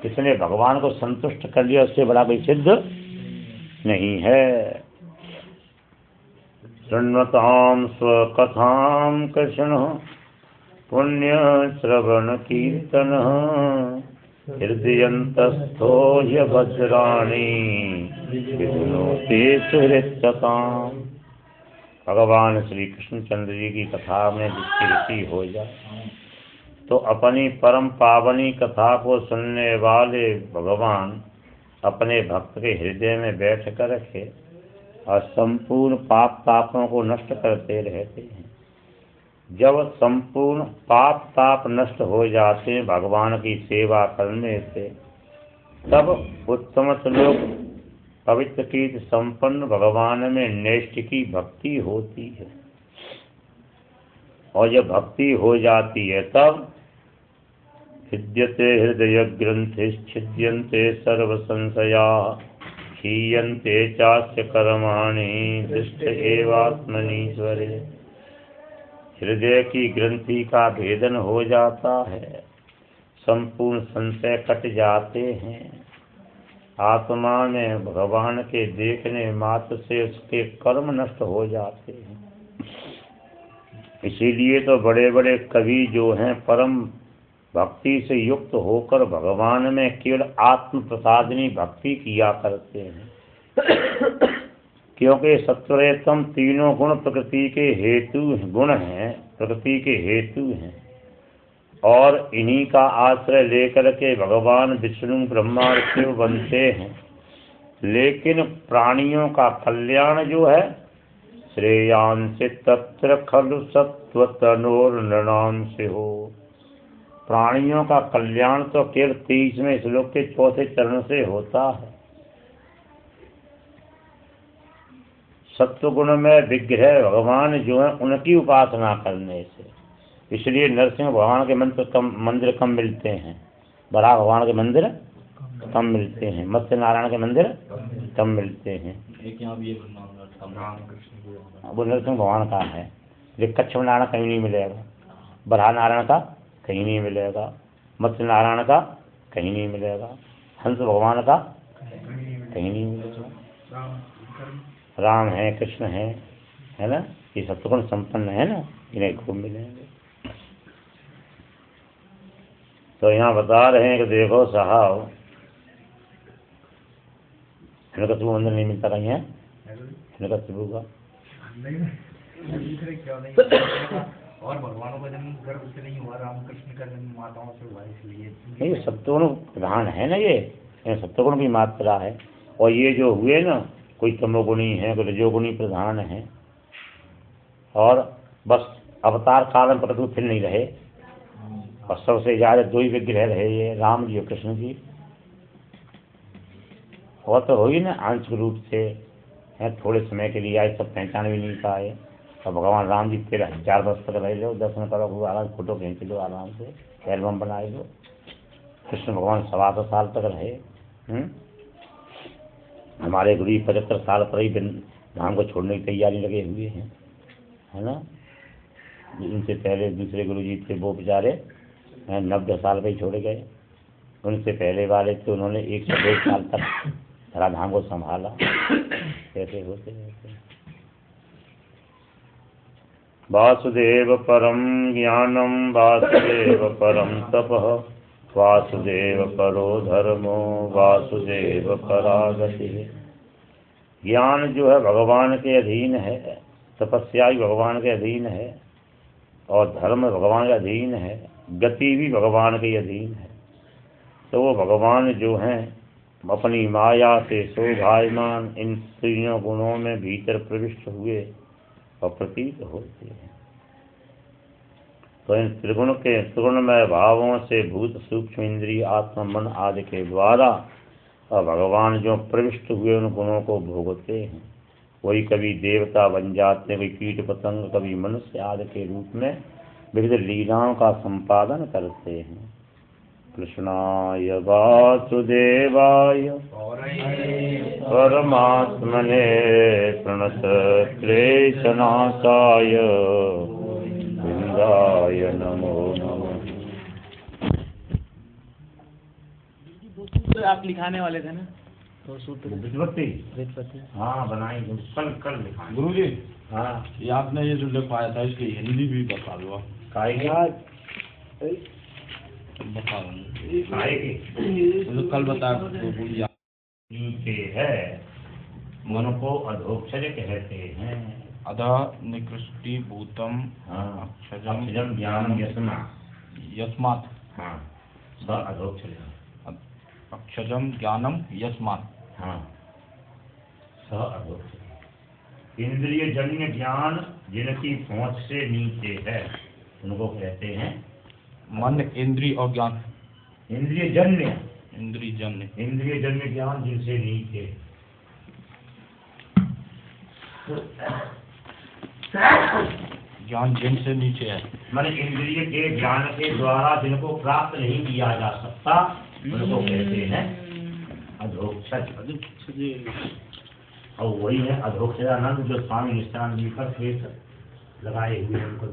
किसने भगवान को संतुष्ट कर लिया उससे बड़ा कोई सिद्ध नहीं है। शृण्वतां स्वकथां कृष्ण पुण्य श्रवण कीर्तन हृदयंतस्थो वज्राणी विधुनोते सुहृत्सताम्। भगवान श्री कृष्णचंद्र जी की कथा में जिसकी रुचि हो जाए तो अपनी परम पावनी कथा को सुनने वाले भगवान अपने भक्त के हृदय में बैठ कर रखे और संपूर्ण पाप तापों को नष्ट करते रहते हैं। जब संपूर्ण पाप ताप नष्ट हो जाते हैं भगवान की सेवा करने से, तब उत्तम श्लोक पवित्र कीर्ति संपन्न भगवान में नैष्ठिकी भक्ति होती है। और जब भक्ति हो जाती है तब भिद्यते हृदय ग्रंथि छिद्यन्ते सर्व संशया क्षीयन्ते चास्य कर्माणि दृष्ट एवात्मनीश्वरे। हृदय की ग्रंथि का भेदन हो जाता है, संपूर्ण संशय कट जाते हैं। आत्मा में भगवान के देखने मात्र से उसके कर्म नष्ट हो जाते हैं। इसीलिए तो बड़े बड़े कवि जो हैं परम भक्ति से युक्त होकर भगवान में केवल आत्म प्रसादनी भक्ति किया करते हैं। क्योंकि सत्वरजतम तीनों गुण प्रकृति के हेतु गुण हैं, प्रकृति के हेतु हैं। और इन्हीं का आश्रय लेकर के भगवान विष्णु ब्रह्मा शिव बनते हैं। लेकिन प्राणियों का कल्याण जो है श्रेयांसे तत्र खलु सत्वतनोर नृणाम से हो। प्राणियों का कल्याण तो केवल 23वें श्लोक के 4थे चरण से होता है। सत्वगुण में विग्रह भगवान जो है उनकी उपासना करने से। इसलिए नरसिंह भगवान के मंदिर कम मिलते हैं, बड़ा भगवान के मंदिर कम मिलते हैं, मत्स्य नारायण के मंदिर कम मिलते हैं। वो नरसिंह भगवान का है। ये कच्छ नारायण कहीं नहीं मिलेगा, बड़ा नारायण का कहीं नहीं मिलेगा, मत्स्य नारायण का कहीं नहीं मिलेगा, हंस भगवान का कहीं नहीं मिलेगा। राम है, कृष्ण है ना, ये सत्गुण संपन्न है ना, इन्हें खूब मिलेंगे। तो यहाँ बता रहे हैं कि देखो साहब, हिरण्यकशिपु मंदिर नहीं मिलता कहीं है, हिरण्यकशिपु का और भगवानों का जन्म गर्भ से नहीं हुआ, राम कृष्ण का जन्म माताओं से हुआ, इसलिए नहीं सत्वगुण प्रधान है ना, ये सत्वगुण की मात्रा है। और ये जो हुए ना, कोई तमोगुणी है, कोई रजोगुणी प्रधान है। और बस अवतार काल में प्रभु फिर नहीं रहे, और सबसे ज्यादा 2 ही विग्रह रहे, ये राम जी और कृष्ण जी। और तो हो ही ना आंशिक रूप से है, थोड़े समय के लिए आए, सब पहचान भी नहीं पाए। और भगवान राम जी फिर 4 वर्ष तक रह लो, दर्शन करो, खूब आराम, फोटो खींच लो आराम से, एल्बम बना लो। कृष्ण भगवान 7.25 साल तक रहे। हमारे गुरु जी 75 साल पर ही धाम को छोड़ने की तैयारी लगे हुए हैं, है ना। उनसे पहले दूसरे गुरु जी थे, वो बेचारे 90 साल पर ही छोड़ गए। उनसे पहले वाले थे, उन्होंने 101 साल तक धराधाम को संभाला। कैसे होते रहते। वासुदेव परम ज्ञानम वासुदेव परम तपः वासुदेव परो धर्मो वासुदेव परागति। ज्ञान जो है भगवान के अधीन है, तपस्या भी भगवान के अधीन है, और धर्म भगवान के अधीन है, गति भी भगवान के अधीन है। तो वो भगवान जो हैं अपनी माया से शोभायमान इन तीनों गुणों में भीतर प्रविष्ट हुए और प्रतीत होते हैं। तो इन त्रिगुणमय भावों से भूत सूक्ष्म इंद्रिय आत्मा मन आदि के द्वारा और भगवान जो प्रविष्ट हुए उन गुणों को भोगते हैं। कोई कभी देवता बन जाते हैं, कोई कीट पतंग, कभी मनुष्य आदि के रूप में विविध लीलाओं का संपादन करते हैं। कृष्णाय वासुदेवाय परमात्मने प्रणत क्लेशनाशाय वृंदाय नमो नमः। आप लिखाने वाले थे ना तो सूत्र विद्वत्ती हाँ बनाई, कल लिखाएं। गुरु जी हाँ ये आपने ये जो लिखवाया था इसकी हिंदी भी बता दो। बता तो कल बता दो। नीचे है, मन को अधोक्षज कहते हैं। अधा निकृष्टि भूतम अक्षजम ज्ञानम यस्मात् हाँ स अधोक्षज अक्षजम ज्ञानम यस्मात् हाँ स अधोक्षज। इंद्रिय जन्य ज्ञान जिनकी पहुंच से नीचे है उनको कहते हैं मन इंद्रिय और ज्ञान। इंद्रिय जन्य ज्ञान जिनसे नीचे। ज्ञान जिनसे नीचे है, मन इंद्रिय के ज्ञान के द्वारा जिनको प्राप्त नहीं किया जा सकता उनको कहते हैं अधोक्षज। और वही है अधोक्षजानंद जो स्वामी निष्ठानंद जी पर लगाए हुए उनको